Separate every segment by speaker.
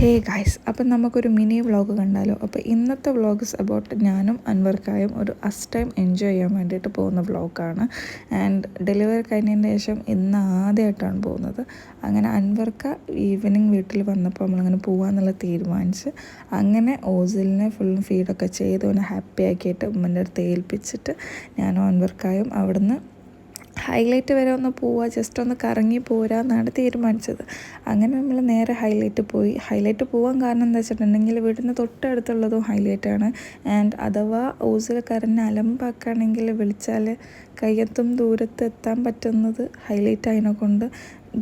Speaker 1: Hey guys, അപ്പം നമുക്കൊരു mini vlog കണ്ടാലോ. അപ്പോൾ ഇന്നത്തെ വ്ളോഗ്സ് അബൌട്ട് ഞാനും അൻവർക്കായും ഒരു ടൈം എൻജോയ് ചെയ്യാൻ വേണ്ടിയിട്ട് പോകുന്ന വ്ളോഗാണ്. ആൻഡ് ഡെലിവറി കഴിഞ്ഞതിന് ശേഷം ഇന്ന് ആദ്യമായിട്ടാണ് പോകുന്നത്. അങ്ങനെ അൻവർക്ക ഈവനിങ് വീട്ടിൽ വന്നപ്പോൾ നമ്മളങ്ങനെ പോകാമെന്നുള്ള തീരുമാനിച്ച് അങ്ങനെ ഓസിലിനെ ഫുള്ളും ഫീഡൊക്കെ ചെയ്ത് അവനെ ഹാപ്പി ആക്കിയിട്ട് ഉമ്മൻ്റെ അടുത്ത് ഏൽപ്പിച്ചിട്ട് ഞാനും അൻവർക്കായും അവിടുന്ന് ഹൈലൈറ്റ് വരെ ഒന്ന് പോവുക, ജസ്റ്റ് ഒന്ന് കറങ്ങി പോരാന്നാണ് തീരുമാനിച്ചത്. അങ്ങനെ നമ്മൾ നേരെ ഹൈലൈറ്റ് പോകാൻ കാരണം എന്താ വെച്ചിട്ടുണ്ടെങ്കിൽ വീടിന് തൊട്ടടുത്തുള്ളതും ഹൈലൈറ്റാണ്. ആൻഡ് അഥവാ ഓസിൽ കരഞ്ഞ് അലമ്പാക്കുകയാണെങ്കിൽ വിളിച്ചാൽ കയ്യെത്തും ദൂരത്ത് എത്താൻ പറ്റുന്നത് ഹൈലൈറ്റ് അതിനെ കൊണ്ട്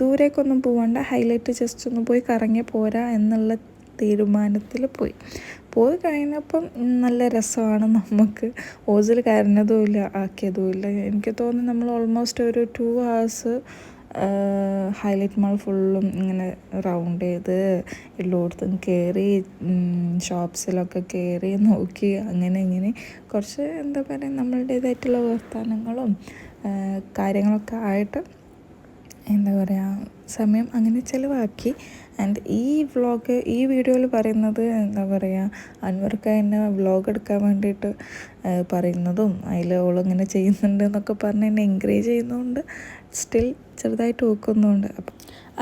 Speaker 1: ദൂരേക്കൊന്നും പോകണ്ട, ഹൈലൈറ്റ് ജസ്റ്റ് ഒന്ന് പോയി കറങ്ങി പോരാ എന്നുള്ള തീരുമാനത്തിൽ പോയി കഴിഞ്ഞപ്പം നല്ല രസമാണ്. നമുക്ക് ഓസിൽ കരഞ്ഞതുമില്ല ആക്കിയതുമില്ല. എനിക്ക് തോന്നുന്നു നമ്മൾ ഓൾമോസ്റ്റ് ഒരു 2 hours ഹൈലൈറ്റ് മാൾ ഫുള്ളും ഇങ്ങനെ റൗണ്ട് ചെയ്ത് എല്ലായിടത്തും കയറി ഷോപ്സിലൊക്കെ കയറി നോക്കി അങ്ങനെ ഇങ്ങനെ കുറച്ച് എന്താ പറയുക നമ്മളുടേതായിട്ടുള്ള വർത്തമാനങ്ങളും കാര്യങ്ങളൊക്കെ ആയിട്ട് എന്താ പറയുക സമയം അങ്ങനെ ചിലവാക്കി. ആൻഡ് ഈ വീഡിയോയിൽ പറയുന്നത് എന്താ പറയുക അൻവർക്ക് എന്നെ വ്ളോഗ് എടുക്കാൻ വേണ്ടിയിട്ട് പറയുന്നതും അതിൽ ഓളിങ്ങനെ ചെയ്യുന്നുണ്ട് എന്നൊക്കെ പറഞ്ഞ് എന്നെ എൻകറേജ് ചെയ്യുന്നതുകൊണ്ട് സ്റ്റിൽ ചെറുതായിട്ട് നോക്കുന്നുണ്ട്. അപ്പം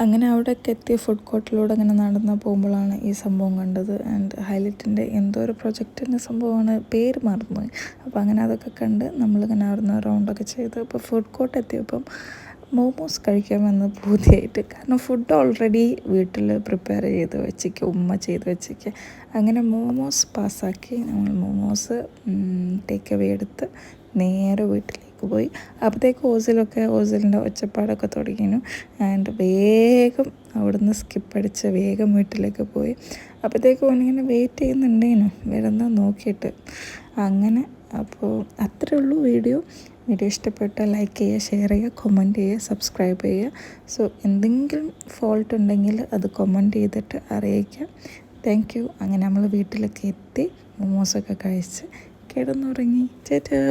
Speaker 1: അങ്ങനെ അവിടെയൊക്കെ എത്തിയ ഫുഡ് കോർട്ടിലൂടെ അങ്ങനെ നടന്ന് പോകുമ്പോഴാണ് ഈ സംഭവം കണ്ടത്. ആൻഡ് ഹൈലൈറ്റിൻ്റെ എന്തോ ഒരു പ്രൊജക്റ്റിൻ്റെ സംഭവമാണ്, പേര് മറന്നുപോയി. അപ്പോൾ അങ്ങനെ അതൊക്കെ കണ്ട് നമ്മളിങ്ങനെ അവിടുന്ന് റൗണ്ടൊക്കെ ചെയ്ത് ഇപ്പോൾ ഫുഡ് കോർട്ട് എത്തിയപ്പം മോമോസ് കഴിക്കാമെന്ന് പൂതിയായിട്ട്. കാരണം ഫുഡ് ഓൾറെഡി വീട്ടിൽ പ്രിപ്പയർ ഉമ്മ ചെയ്ത് വെച്ചിരിക്കുക. അങ്ങനെ മോമോസ് പാസ്സാക്കി നമ്മൾ മോമോസ് ടേക്ക് അവേ എടുത്ത് നേരെ വീട്ടിലേക്ക് പോയി. അപ്പോഴത്തേക്ക് ഓസിലിൻ്റെ ഒച്ചപ്പാടൊക്കെ തുടങ്ങിയിരുന്നു. ആൻഡ് വേഗം അവിടുന്ന് സ്കിപ്പടിച്ച് വേഗം വീട്ടിലേക്ക് പോയി. അപ്പോഴത്തേക്ക് ഓനിങ്ങനെ വെയിറ്റ് ചെയ്യുന്നുണ്ടേനു വരുന്ന നോക്കിയിട്ട്. അങ്ങനെ അപ്പോൾ അത്രേ ഉള്ളൂ വീഡിയോ ഇഷ്ടപ്പെട്ടാൽ ലൈക്ക് ചെയ്യുക, ഷെയർ ചെയ്യുക, കമൻറ്റ് ചെയ്യുക, സബ്സ്ക്രൈബ് ചെയ്യുക. സോ എന്തെങ്കിലും ഫോൾട്ട് ഉണ്ടെങ്കിൽ അത് കമൻറ്റ് ചെയ്തിട്ട് അറിയിക്കുക. Thank you. അങ്ങനെ നമ്മൾ വീട്ടിലൊക്കെ എത്തി മോമോസൊക്കെ കഴിച്ച് കിടന്നുറങ്ങി. ചേട്ടാ.